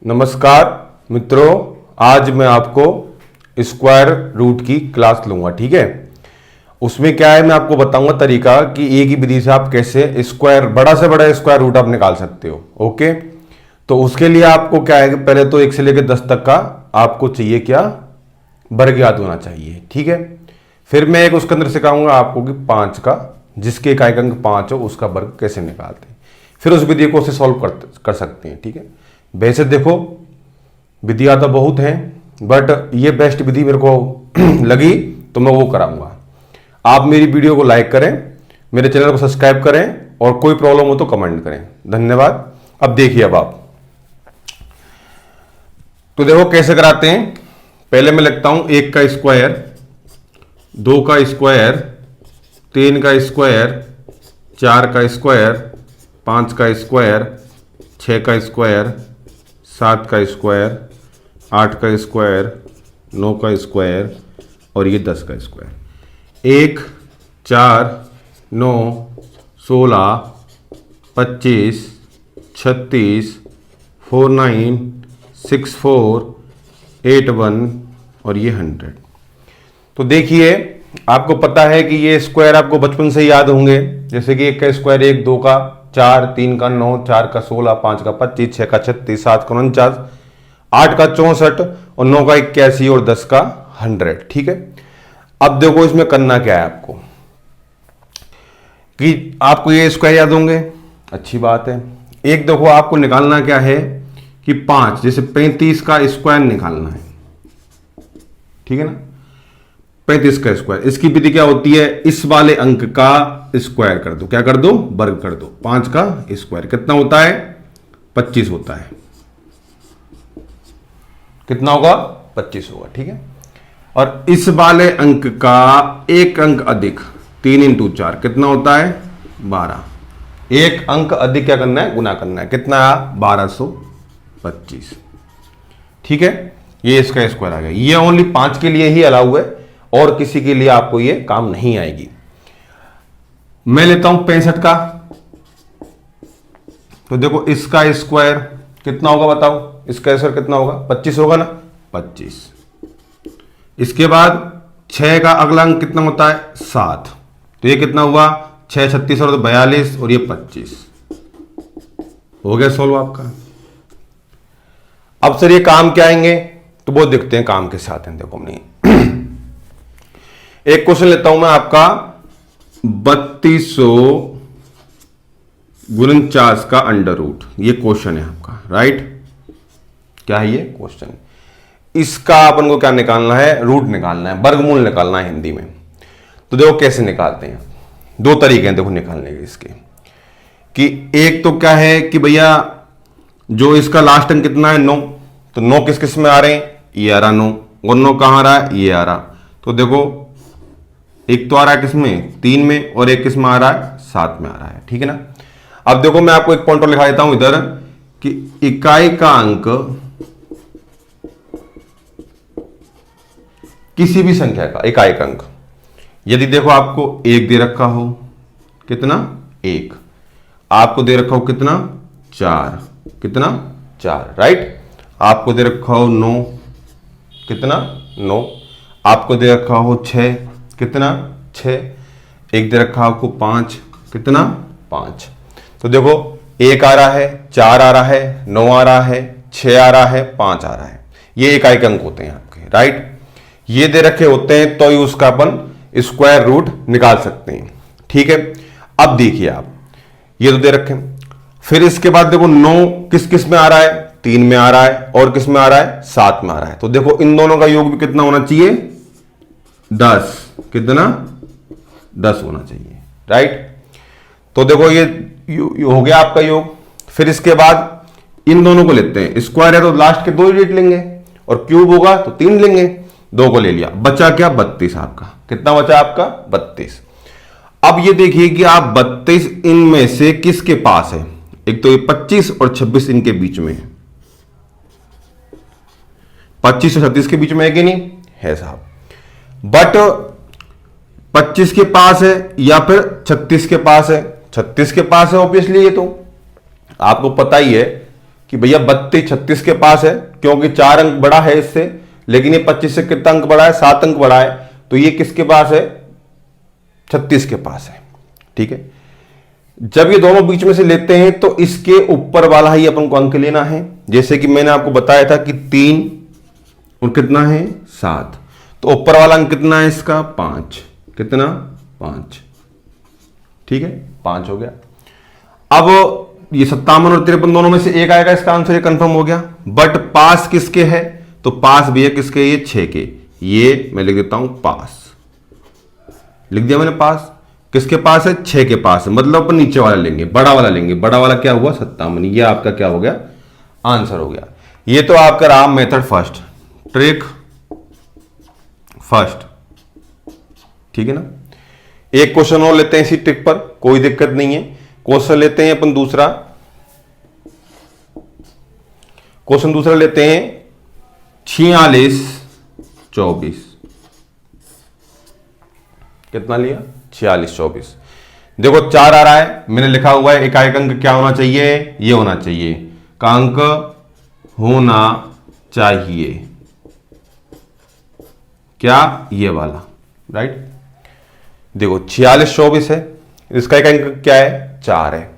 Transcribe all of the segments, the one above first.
नमस्कार मित्रों, आज मैं आपको स्क्वायर रूट की क्लास लूंगा। ठीक है, उसमें क्या है, मैं आपको बताऊंगा तरीका कि एक ही विधि से आप कैसे स्क्वायर, बड़ा से बड़ा स्क्वायर रूट आप निकाल सकते हो। ओके, तो उसके लिए आपको क्या है कि पहले तो 1 से लेकर 10 तक का आपको चाहिए क्या, वर्ग याद होना चाहिए। ठीक है, फिर मैं एक उसके अंदर सिखाऊंगा आपको कि 5 का, जिसके इकाई अंक 5 हो, उसका वर्ग कैसे निकालते हैं। फिर उस विधि को सॉल्व कर सकते हैं। ठीक है, वैसे देखो विधियां तो बहुत हैं, बट ये बेस्ट विधि मेरे को लगी तो मैं वो कराऊंगा। आप मेरी वीडियो को लाइक करें, मेरे चैनल को सब्सक्राइब करें, और कोई प्रॉब्लम हो तो कमेंट करें। धन्यवाद। अब देखिए, अब आप तो देखो कैसे कराते हैं। पहले मैं लिखता हूं 1 का स्क्वायर, 2 का स्क्वायर, 3 का स्क्वायर, 4 का स्क्वायर, 5 का स्क्वायर, 6 का स्क्वायर, 7 का स्क्वायर, 8 का स्क्वायर, 9 का स्क्वायर और ये 10 का स्क्वायर। 1, 4, 9, 16, 25, 36, 49, 64, 81 और ये 100। तो देखिए, आपको पता है कि ये स्क्वायर आपको बचपन से याद होंगे, जैसे कि 1 का स्क्वायर 1, 2 का 4, 3 का 9, 4 का 16, 5 का 25, 6 का 36, 7 का 49, 8 का 64 और 9 का 81 और 10 का 100। ठीक है, अब देखो इसमें करना क्या है आपको, कि आपको ये स्क्वायर याद होंगे, अच्छी बात है। एक देखो आपको निकालना क्या है कि 5, जैसे 35 का स्क्वायर निकालना है। ठीक है ना, 35 का स्क्वायर, इसकी विधि क्या होती है, इस वाले अंक का स्क्वायर कर दो। क्या कर दो, वर्ग कर दो। 5 का स्क्वायर कितना होता है, 25 होता है। कितना होगा, 25 होगा। ठीक है, और इस वाले अंक का एक अंक अधिक, 3 × 4 कितना होता है, 12। एक अंक अधिक क्या करना है, गुना करना है। कितना, 1225। ठीक है, ये इसका स्क्वायर आ गया। ये ओनली 5 के लिए ही अलाउ है, और किसी के लिए आपको ये काम नहीं आएगी। मैं लेता हूं 65 का, तो देखो इसका स्क्वायर कितना होगा, बताओ इसका स्क्वायर कितना होगा, 25 होगा ना, 25। इसके बाद 6 का अगला अंक कितना होता है, 7, तो ये कितना हुआ, 6, 36 और 42 और ये 25। हो गया सॉल्व आपका। अब सर ये काम क्या आएंगे, तो वो देखते हैं काम के साथ हैं। देखो हमने एक क्वेश्चन लेता हूं मैं आपका, 3249 का अंडर रूट, ये क्वेश्चन है आपका, राइट। क्या है ये क्वेश्चन, इसका अपन को क्या निकालना है, रूट निकालना है, वर्गमूल निकालना है हिंदी में। तो देखो कैसे निकालते हैं, 2 तरीके हैं देखो निकालने के इसके, कि एक तो क्या है कि भैया जो इसका लास्ट अंक कितना है, 9, तो 9 किस किस में आ रहे हैं, ये आ रहा 9, और 9 कहां आ रहा है, ये आ रहा। तो देखो एक तो आ रहा है किसमें, 3 में, और एक किस में आ रहा है, 7 में आ रहा है। ठीक है ना। अब देखो मैं आपको एक पॉइंट और लिखा देता हूं इधर, कि इकाई का अंक किसी भी संख्या का इकाई का अंक, यदि देखो आपको 1 दे रखा हो, कितना, 1, आपको दे रखा हो कितना, 4, कितना, 4, राइट। आपको दे रखा हो 9, कितना, 9, आपको दे रखा हो 6, कितना, 6, एक दे रखा आपको 5, कितना, 5। तो देखो 1 आ रहा है, 4 आ रहा है, 9 आ रहा है, 6 आ रहा है, 5 आ रहा है। ये इकाई के अंक होते हैं आपके, राइट। ये दे रखे होते हैं तो ही उसका अपन स्क्वायर रूट निकाल सकते हैं। ठीक है, अब देखिए आप, ये तो दे रखे, फिर इसके बाद देखो 9 किस किस में आ रहा है, 3 में आ रहा है, और किस में आ रहा है, 7 में आ रहा है। तो देखो इन दोनों का योग भी कितना होना चाहिए, 10, कितना, 10 होना चाहिए, राइट। तो देखो ये हो गया आपका योग। फिर इसके बाद इन दोनों को लेते हैं, स्क्वायर है तो लास्ट के 2 डिजिट लेंगे, और क्यूब होगा तो 3 लेंगे, 2 को ले लिया, बचा क्या, 32 आपका। कितना बचा आपका, 32। अब ये देखिए कि आप 32 इनमें से किसके पास है, एक तो ये 25 और 26 इनके बीच में है, 25 और 36 के बीच में है कि नहीं है साहब। बट 25 के पास है या फिर 36 के पास है, 36 के पास है ऑब्वियसली। ये तो आपको पता ही है कि भैया 32 36 के पास है, क्योंकि 4 अंक बड़ा है इससे, लेकिन ये 25 से कितना अंक बड़ा है, 7 अंक बड़ा है, तो ये किसके पास है, 36 के पास है। ठीक है, जब ये दोनों बीच में से लेते हैं तो इसके ऊपर वाला ही अपन को अंक लेना है। जैसे कि मैंने आपको बताया था कि 3 और कितना है 7, तो ऊपर वाला अंक कितना है इसका 5, कितना 5। ठीक है, 5 हो गया। अब ये 57 और 53 दोनों में से एक आएगा, इसका आंसर ये कंफर्म हो गया। बट पास किसके है, तो पास भी है किसके, ये 6 के, ये मैं लिख देता हूं पास, लिख दिया मैंने पास। किसके पास है, 6 के पास है, मतलब अपन नीचे वाला लेंगे, बड़ा वाला लेंगे। बड़ा वाला क्या हुआ 57, ये आपका क्या हो गया, आंसर हो गया। ये तो आपका रहा मेथड फर्स्ट, ट्रिक फर्स्ट। ठीक है ना, एक क्वेश्चन और लेते हैं इसी ट्रिक पर, कोई दिक्कत नहीं है। क्वेश्चन लेते हैं अपन दूसरा, क्वेश्चन दूसरा लेते हैं 46 24। कितना लिया, 46 24। देखो 4 आ रहा है, मैंने लिखा हुआ है इकाई अंक क्या होना चाहिए, ये होना चाहिए, का अंक होना चाहिए क्या, ये वाला, राइट। देखो 46 24 है, इसका इकाई अंक क्या है, 4 है।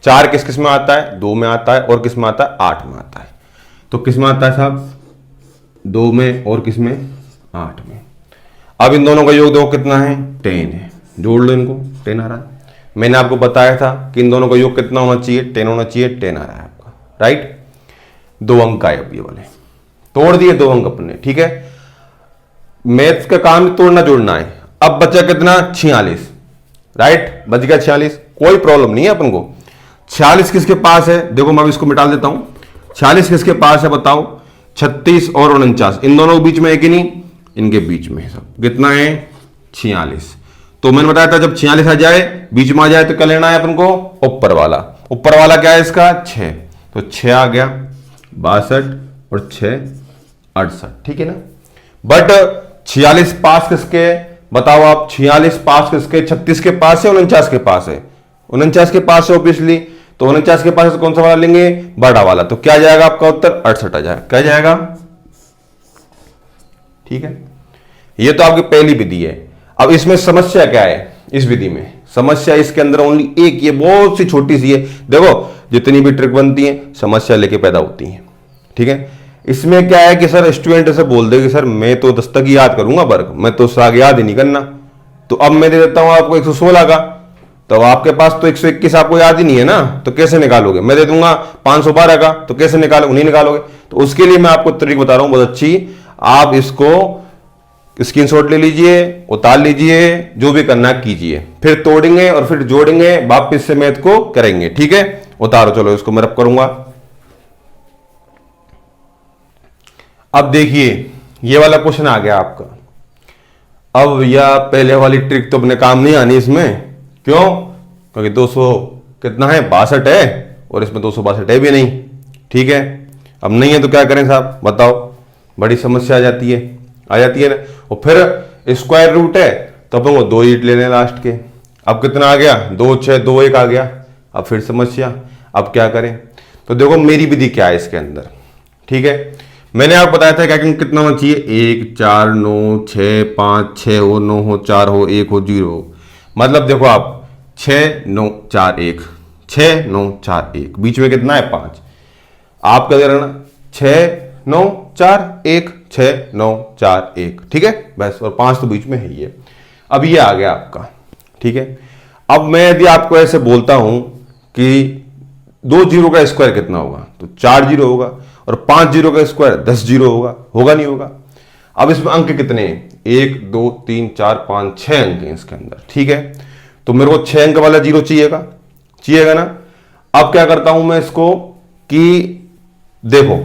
4 किस किस में आता है, 2 में आता है, और किस में आता है, 8 में आता है। तो किस में आता है साहब, 2 में, और किस में, 8 में। अब इन दोनों का योग देखो कितना है, 10 है, जोड़ लो इनको, 10 आ रहा है। मैंने आपको बताया था कि इन दोनों का योग कितना होना चाहिए, 10 होना चाहिए, 10 आ रहा है आपका, राइट। 2 अंक आए, अब ये वाले तोड़ दिए 2 अंक अपने। ठीक है, मैथ्स का काम तोड़ना जोड़ना है। अब बचा कितना, 46, राइट, बच गया 46, कोई प्रॉब्लम नहीं है अपन को। 46 किसके पास है, देखो मैं इसको मिटा देता हूं। 46 किसके पास है बताओ, 36 और 49, इन दोनों के बीच में है कि नहीं, इनके बीच में है सब। कितना है, 46। तो मैंने बताया था जब 46 आ जाए, बीच में आ जाए, तो क्या लेना है अपन को, ऊपर वाला। ऊपर वाला क्या है इसका, 6, तो 6 आ गया, 62 और 6 68। ठीक है ना। बट 46 पास किसके, बताओ आप, 46 पास किसके, 36 के पास है, 49 के पास है, 49 के पास है ऑब्वियसली। तो 49 के पास कौन सा वाला लेंगे, बड़ा वाला। तो क्या जाएगा आपका उत्तर, 68 आ जाएगा। क्या जाएगा, ठीक है। ये तो आपकी पहली विधि है। अब इसमें समस्या क्या है, इस विधि में समस्या इसके अंदर ओनली एक, ये बहुत सी छोटी सी है। देखो जितनी भी ट्रिक बनती है समस्या लेके पैदा होती है। ठीक है, इसमें क्या है कि सर स्टूडेंट ऐसे बोल दे कि सर मैं तो 10 तक याद करूंगा वर्ग, मैं तो उससे आगे याद ही नहीं करना। तो अब मैं दे देता हूं आपको 116 का, तो आपके पास तो 121 आपको याद ही नहीं है ना, तो कैसे निकालोगे। मैं दे दूंगा 512 का, तो कैसे निकालोगे, नहीं निकालोगे। तो उसके लिए मैं आपको ट्रिक बता रहा हूं बहुत अच्छी, आप इसको स्क्रीनशॉट ले लीजिए, उतार लीजिए, जो भी करना कीजिए, फिर तोड़ेंगे और फिर जोड़ेंगे, वापस से मैथ को करेंगे। ठीक है, उतारो, चलो इसको मैं रब करूंगा। अब देखिए ये वाला क्वेश्चन आ गया आपका। अब यह पहले वाली ट्रिक तो अपने काम नहीं आनी इसमें, क्यों, क्योंकि 200 कितना है, 62 है, और इसमें 262 है भी नहीं। ठीक है, अब नहीं है तो क्या करें साहब, बताओ, बड़ी समस्या आ जाती है ना। और फिर स्क्वायर रूट है तो अपन को 2 ईट लेने लास्ट के। अब कितना आ गया, 2 6 2 1 आ गया। अब फिर समस्या, अब क्या करें। तो देखो मेरी विधि क्या है इसके अंदर। ठीक है, मैंने आपको बताया था कि कितना होना चाहिए, 1 4 9 6 5 6 हो, 9 हो, 4 हो, 1 हो, 0 हो। मतलब देखो आप 6 9 4 1, 6 9 4 1, बीच में कितना है 5। आप क्या करना, 6 9 4 1, 6 9 4 1। ठीक है, बस, और 5 तो बीच में है ये। अब ये आ गया आपका। ठीक है, अब मैं यदि आपको ऐसे बोलता हूं कि 2 जीरो का स्क्वायर कितना होगा, तो 4 जीरो होगा, और 5 जीरो का स्क्वायर 10 जीरो होगा नहीं होगा। अब इसमें अंक कितने हैं, 1 2 3 4 5 6 अंक हैं इसके अंदर। ठीक है, तो मेरे को 6 अंक वाला जीरो चाहिएगा ना। अब क्या करता हूं मैं इसको कि देखो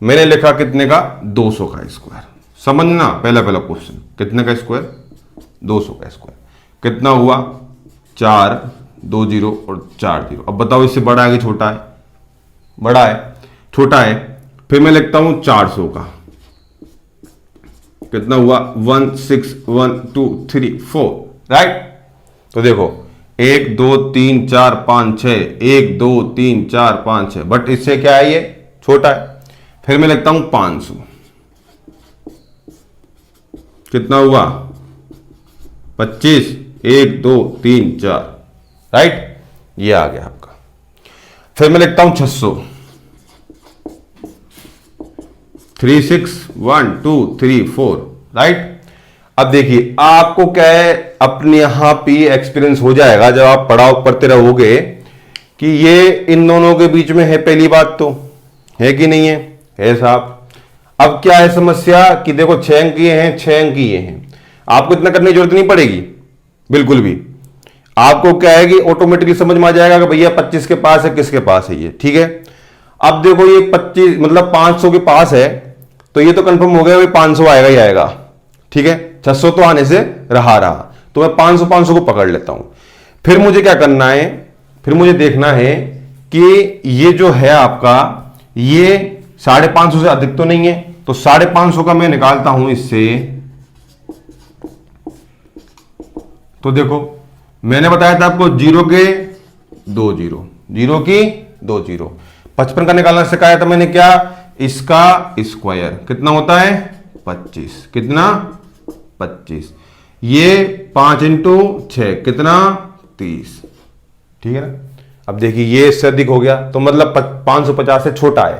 मैंने लिखा कितने का, 200 का स्क्वायर। समझना, पहला क्वेश्चन, कितने का स्क्वायर, 200 का स्क्वायर। कितना हुआ, 4 2 जीरो और 4 जीरो। अब बताओ इससे बड़ा है कि छोटा है, बड़ा है, छोटा है। फिर मैं लिखता हूं 400 का, कितना हुआ, 1 6 1 2 3 4, राइट। तो देखो 1 2 3 4 5 6, 1 2 3 4 5 6, बट इससे क्या है, ये छोटा है। फिर मैं लिखता हूं 500, कितना हुआ 25, 1 2 3 4, राइट, ये आ गया आपका। फिर मैं लिखता हूं 600, 3 6 1 2 3 4, राइट। अब देखिए आपको क्या है, अपने यहां पे एक्सपीरियंस हो जाएगा जब आप पढ़ाओ पढ़ते रहोगे कि ये इन दोनों के बीच में है। पहली बात तो है कि नहीं है साहब। अब क्या है समस्या कि देखो 6 अंक ये हैं, 6 अंक ये हैं, आपको इतना करने की जरूरत नहीं पड़ेगी बिल्कुल भी। आपको क्या है कि ऑटोमेटिकली समझ में आ जाएगा कि भैया 25 के पास है, किसके पास है ये, ठीक है। अब देखो ये 25 मतलब 500 के पास है, तो ये तो कंफर्म हो गया भाई 500 आएगा ही आएगा, ठीक है। 600 तो आने से रहा, तो मैं 500 को पकड़ लेता हूं। फिर मुझे क्या करना है, फिर मुझे देखना है कि ये जो है आपका, ये 550 से अधिक तो नहीं है, तो 550 का मैं निकालता हूं इससे। तो देखो मैंने बताया था आपको 0 के 2 0, 0 की 2 0, 55 का निकालना सिखाया था मैंने, क्या इसका स्क्वायर कितना होता है 25, कितना 25, ये 5 × 6 कितना 30, ठीक है ना। अब देखिए ये इससे अधिक हो गया, तो मतलब 550 से छोटा है।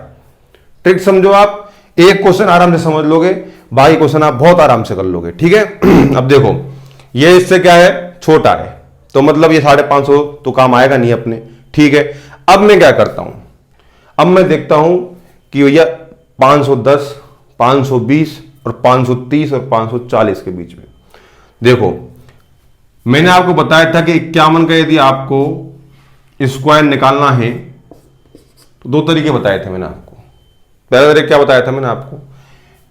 ट्रिक समझो आप, एक क्वेश्चन आराम से समझ लोगे, बाकी क्वेश्चन आप बहुत आराम से कर लोगे, ठीक है। अब देखो ये इससे क्या है, छोटा है, तो मतलब ये 550 तो काम आएगा नहीं अपने, ठीक है। अब मैं क्या करता हूं, अब मैं देखता हूं कि भैया 510, 520 और 530 और 540 के बीच में। देखो मैंने आपको बताया था कि 51 का यदि आपको स्क्वायर निकालना है तो 2 तरीके बताए थे मैंने आपको। पहला तरीका क्या बताया था मैंने आपको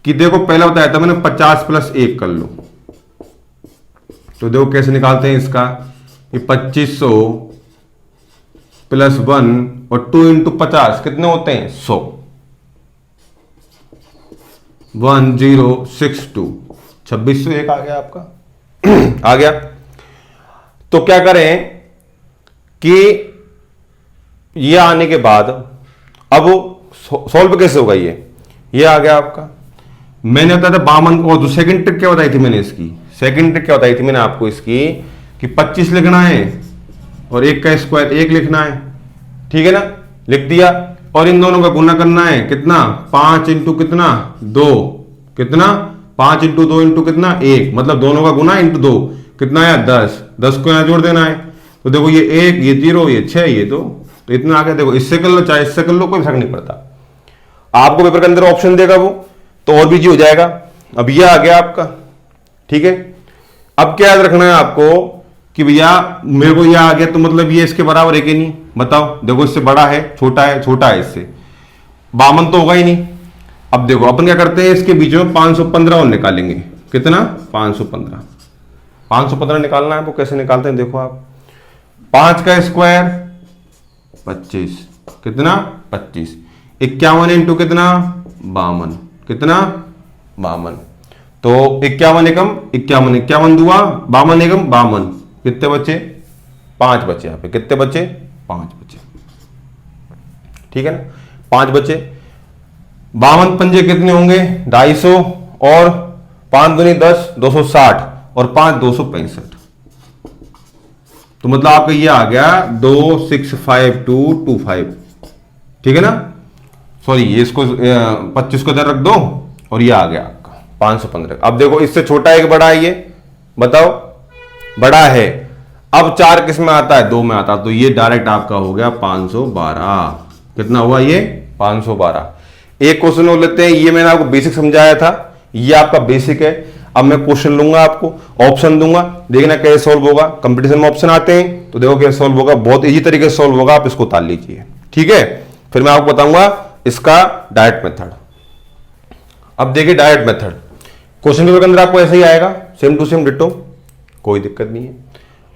कि देखो, पहला बताया था मैंने 50 + 1 कर लो। तो देखो कैसे निकालते हैं इसका, ये 2500 + 1 और 2 × 50 कितने होते हैं 100, 1062, 2601 आ गया आपका आ गया। तो क्या करें कि ये आने के बाद अब सॉल्व कैसे होगा, ये आ गया आपका। मैंने बताया था 52, और सेकंड ट्रिक क्या बताई थी मैंने इसकी, सेकंड ट्रिक क्या बताई थी मैंने आपको इसकी कि 25 लिखना है और 1 का स्क्वायर 1 लिखना है, ठीक है ना, लिख दिया। और इन दोनों का गुना करना है कितना 5 × कितना 2, कितना 5 × 2 × कितना 1, मतलब दोनों का गुना × 2 कितना आया 10, 10 को यहां जोड़ देना है। तो देखो ये 1, ये 0, ये 6, ये तो इतना आ गया। देखो इससे कर लो चाहे इससे कर लो, कोई फर्क नहीं पड़ता। आपको पेपर के अंदर ऑप्शन देगा वो, तो और भी जी हो जाएगा। अब ये आ गया आपका, ठीक है। अब क्या याद रखना है आपको कि भैया मेरे को ये आ गया, तो मतलब ये इसके बराबर है कि नहीं, बताओ। देखो इससे बड़ा है, छोटा है, छोटा है इससे, 52 तो होगा ही नहीं। अब देखो अपन क्या करते हैं, इसके बीच में 515 और निकालेंगे, कितना 515 निकालना है। वो कैसे निकालते हैं देखो आप, 5 का स्क्वायर 25, कितना 25, 51 × कितना 52, कितना 52, तो 51 एकम 51, 51 दुआ 52 एकम 52, कितने बचे 5 बचे, यहाँ पे कितने बचे 5 बचे, ठीक है ना, 5 बचे। 52 पंजे कितने होंगे 250, और 5 दूनी 10, 260, और 5 265, तो मतलब आपका ये आ गया 265,225, ठीक है ना। सॉरी ये इसको 25 को इधर रख दो, और ये आ गया आपका 515। अब देखो इससे छोटा है कि बड़ा है, ये बताओ, बड़ा है। अब 4 किस में आता है 2 में आता है, तो ये डायरेक्ट आपका हो गया 512। कितना हुआ ये 512। एक क्वेश्चन हो लेते हैं, ये मैंने आपको बेसिक समझाया था, ये आपका बेसिक है। अब मैं क्वेश्चन लूंगा, आपको ऑप्शन दूंगा, देखना कैसे सॉल्व होगा। कंपटीशन में ऑप्शन आते हैं तो देखो कैसे सॉल्व होगा, बहुत इजी तरीके से सॉल्व होगा, आप इसको उतार लीजिए, ठीक है। फिर मैं आपको बताऊंगा इसका डायरेक्ट मेथड। अब देखिए डायरेक्ट मेथड, क्वेश्चन पेपर के अंदर आपको ऐसे ही आएगा, सेम टू सेम डिट्टो, कोई दिक्कत नहीं है।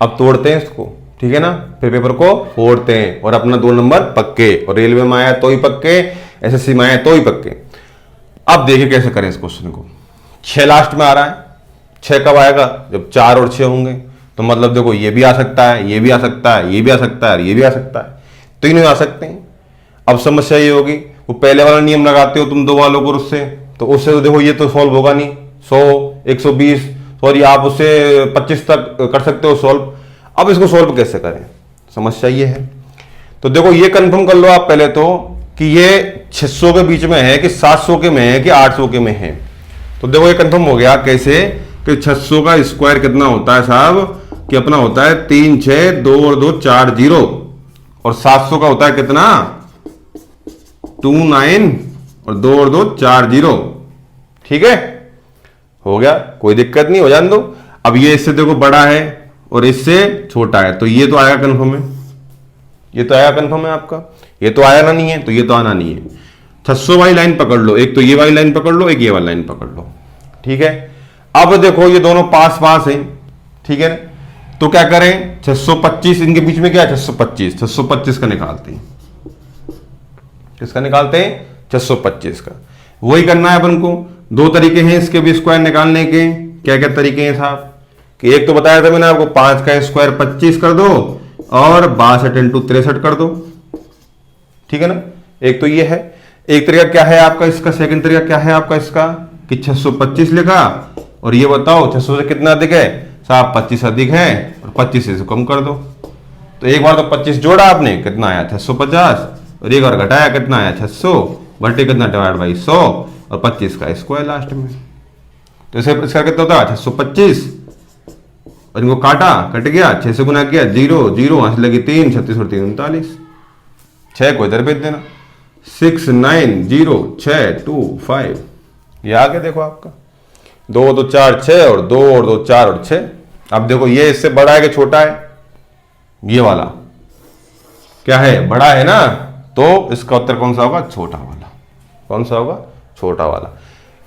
अब तोड़ते हैं इसको, ठीक है ना, फिर पेपर को फोड़ते हैं और अपना 2 नंबर पक्के, और रेलवे में आया तो ही पक्के, एसएससी में आया तो ही पक्के। अब देखिए कैसे करें इस क्वेश्चन को। 6 लास्ट में आ रहा है, 6 कब आएगा जब 4 और 6 होंगे, तो मतलब देखो ये भी आ सकता है, ये भी आ सकता है, ये भी आ सकता है, ये भी आ सकता है, तीनों आ सकते हैं। अब समस्या ये होगी, वो पहले वाला नियम लगाते हो तुम दो वालों को उससे, तो उससे तो देखो ये तो सॉल्व होगा नहीं। 100, 120, सॉरी आप उससे 25 तक कर सकते हो सॉल्व। अब इसको सॉल्व कैसे करें, समस्या ये है। तो देखो ये कंफर्म कर लो आप पहले तो कि ये 600 के बीच में है कि 700 के में है कि 800 के में है। तो देखो ये कंफर्म हो गया कैसे कि 600 का स्क्वायर कितना होता है साहब, कि अपना होता है 3 6 2 और 2 4 0, और 700 का होता है कितना 2 9 और 2 और 2 4 0। ठीक है, हो गया, कोई दिक्कत नहीं, हो जाने दो। अब ये इससे देखो बड़ा है और इससे छोटा है, तो ये तो आएगा कंफर्म है, ये तो आया कंफर्म है आपका, ये तो आया ना नहीं है, तो ये तो आना नहीं है। 600 वाली लाइन पकड़ लो, एक तो ये वाली लाइन पकड़ लो, एक ये वाली लाइन पकड़ लो। ठीक है, अब देखो ये दोनों पास पास हैं, ठीक है ना, तो क्या करें 625, इनके बीच में क्या है 625, 625 का निकालते हैं। किसका निकालते हैं 625 का। वही करना है अपन को। दो तरीके हैं इसके भी स्क्वायर निकालने के। क्या क्या तरीके हैं साहब, कि एक तो बताया था मैंने आपको 5 का स्क्वायर 25 कर दो और 62 इंटू 63 कर दो, ठीक है ना, एक तो ये है। एक तरीका क्या है आपका इसका, सेकंड तरीका क्या है आपका इसका, कि 625 लिखा और ये बताओ 600 से कितना अधिक है साहब, 25 अधिक है और 25 से कम कर दो। तो एक बार तो 25 जोड़ा आपने, कितना आया 650, और एक बार घटाया कितना आया 600, बटे कितना डिवाइड बाई 100 और 25 का स्क्वायर लास्ट में। तो इसे इसका कितना होता है 625, और इनको काटा, कट गया, 6 से गुना किया 0 0, हंस लगी 3, 36 और 3 39, 6 को इधर भेज देना, 6 9 0 6 2 5, ये आ गया देखो आपका 2 2 4 6 और 2 और 2 4 और 6। अब देखो ये इससे बड़ा है कि छोटा है, ये वाला क्या है बड़ा है ना, तो इसका उत्तर कौन सा होगा, छोटा वाला। कौन सा होगा, छोटा वाला।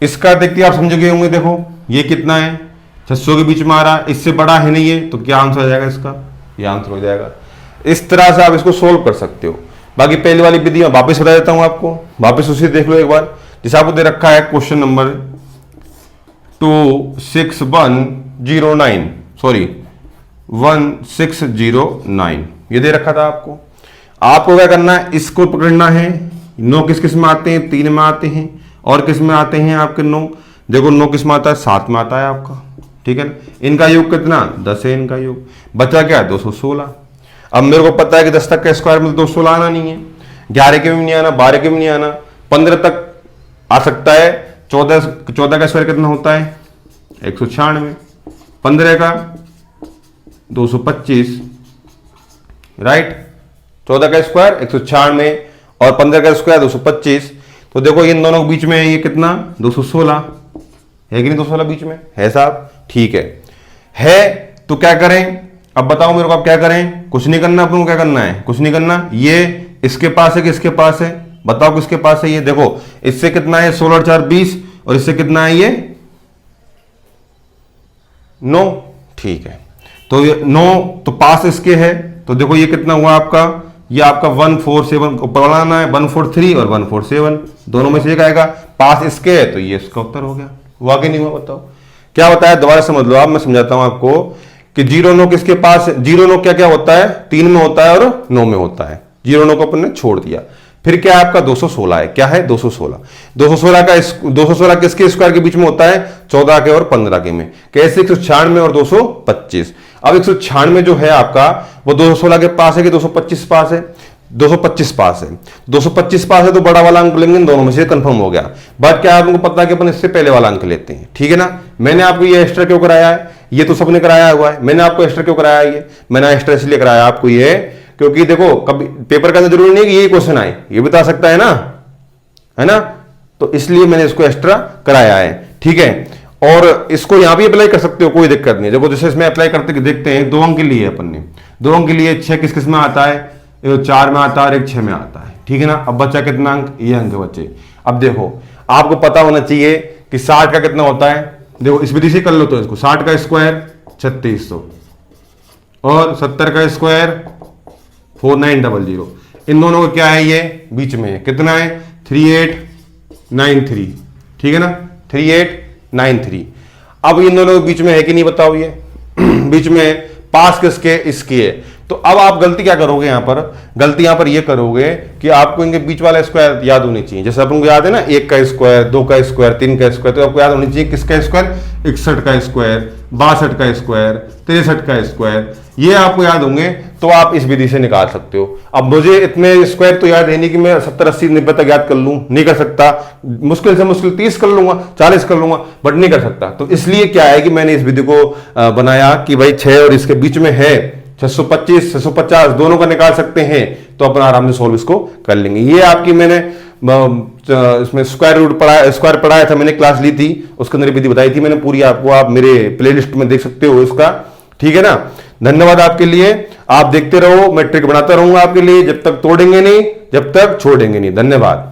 इसका देखते आप समझ गए होंगे, देखो ये कितना है 600 के बीच में आ रहा है, इससे बड़ा है नहीं ये, तो क्या आंसर आ जाएगा इसका, ये आंसर हो जाएगा। इस तरह से आप इसको सोल्व कर सकते हो। बाकी पहली वाली विधि मैं वापस बता देता हूं आपको, वापस उसे देख लो एक बार। जैसे आपको दे रखा है क्वेश्चन नंबर 26109, सॉरी 1609, ये दे रखा था आपको। आपको क्या करना है, इसको पकड़ना है। 9 किस किस में आते हैं, 3 में आते हैं, और किस में आते हैं आपके 9, देखो 9 किस में आता है, 7 में आता है आपका, ठीक है ना। इनका योग कितना 10 है, इनका योग बचा क्या 216। अब मेरे को पता है कि 10 तक का स्क्वायर में 216 आना नहीं है, 11 के भी नहीं आना, 12 के भी नहीं आना, 15 तक आ सकता है। 14 का स्क्वायर कितना होता है 196, 15 का 225, राइट। 14 का स्क्वायर 196 और 15 का स्क्वायर 225, तो देखो इन दोनों के बीच में ये कितना 216 है कि नहीं, 216 बीच में है साहब, ठीक है तो क्या करें, अब बताओ मेरे को आप क्या करें, कुछ नहीं करना, अपन को क्या करना है, कुछ नहीं करना। ये इसके पास है कि इसके पास है, बताओ किसके पास है, ये देखो इससे कितना है 16 और 4 20, और इससे कितना है ये 9, ठीक है। तो ये 9 तो पास इसके है, तो देखो ये कितना हुआ आपका, ये आपका 147 ऊपर वाला आना है, 143 और 147, दोनों में से एक आएगा, पास इसके है, तो ये इसका उत्तर हो गया। हुआ कि नहीं हुआ बताओ, क्या बताया दोबारा समझ लो आप, मैं समझाता हूं आपको कि 0 9 किसके पास, 0 9 क्या क्या होता है, 3 में होता है और 9 में होता है, 0 9 को अपन ने छोड़ दिया। फिर क्या है आपका 216 है, क्या है 216, 216 किसके स्क्वायर के बीच में होता है 14 के और 15 के में, कैसे 196 और 225। अब 196 जो है आपका वो 216 के पास है कि 225 पास है, 225 पास है, 225 पास है, तो बड़ा वाला अंक लेंगे, दोनों में से कंफर्म हो गया। बट क्या आपको पता है कि अपन इससे पहले वाला अंक लेते हैं, ठीक है ना। मैंने आपको ये एक्स्ट्रा क्यों कराया है, ये तो सबने कराया हुआ है, मैंने आपको एक्स्ट्रा क्यों कराया है, ये मैंने एक्स्ट्रा इसलिए कराया आपको ये, क्योंकि देखो कभी पेपर का जरूरी नहीं कि यही क्वेश्चन आए, ये बता सकता है ना, तो इसलिए मैंने इसको एक्स्ट्रा कराया है, ठीक है। और इसको यहां भी अप्लाई कर सकते हो, कोई दिक्कत नहीं। देखो जैसे इसमें अप्लाई करते देखते हैं, 2 अंक के लिए अपन ने 2 अंक के लिए 6 किस किस में आता है, 4 में आता है और एक 6 में आता है, ठीक है ना। अब बच्चा कितना अंक, ये अंक बच्चे। अब देखो आपको पता होना चाहिए कि 60 का कितना होता है, देखो इस विधि से कर लो, तो इसको 60 का स्क्वायर 3600 और 70 का स्क्वायर 4900, इन दोनों का क्या है, ये बीच में है, कितना है 3893, ठीक है ना, 3893। अब इन दोनों के बीच में है कि नहीं बताओ, ये बीच में पास किसके, इसकी है। तो अब आप गलती क्या करोगे यहां पर, गलती यहां पर ये करोगे कि आपको इनके बीच वाला स्क्वायर याद होनी चाहिए। जैसे अपन को याद है ना 1 का स्क्वायर, 2 का स्क्वायर, 3 का स्क्वायर, तो आपको याद होनी चाहिए किसका स्क्वायर, 61 का स्क्वायर, 62 का स्क्वायर, 63 का स्क्वायर, ये आपको याद होंगे तो आप इस विधि से निकाल सकते हो। अब मुझे इतने स्क्वायर तो याद है नहीं कि मैं 70, 80, 90 तक याद कर लूं, नहीं कर सकता। मुश्किल से मुश्किल 30 कर लूंगा, 40 कर लूंगा, बट नहीं कर सकता। तो इसलिए क्या है कि मैंने इस विधि को बनाया कि भाई 6 और इसके बीच में है 625, 650 दोनों का निकाल सकते हैं, तो अपन आराम से सोल्व इसको कर लेंगे। ये आपकी मैंने इसमें स्क्वायर पढ़ाया था, मैंने क्लास ली थी, उसके अंदर विधि बताई थी मैंने पूरी, आपको आप मेरे प्लेलिस्ट में देख सकते हो इसका, ठीक है ना। धन्यवाद आपके लिए, आप देखते रहो, मैं ट्रिक बनाता रहूंगा आपके लिए, जब तक तोड़ेंगे नहीं, जब तक छोड़ेंगे नहीं। धन्यवाद।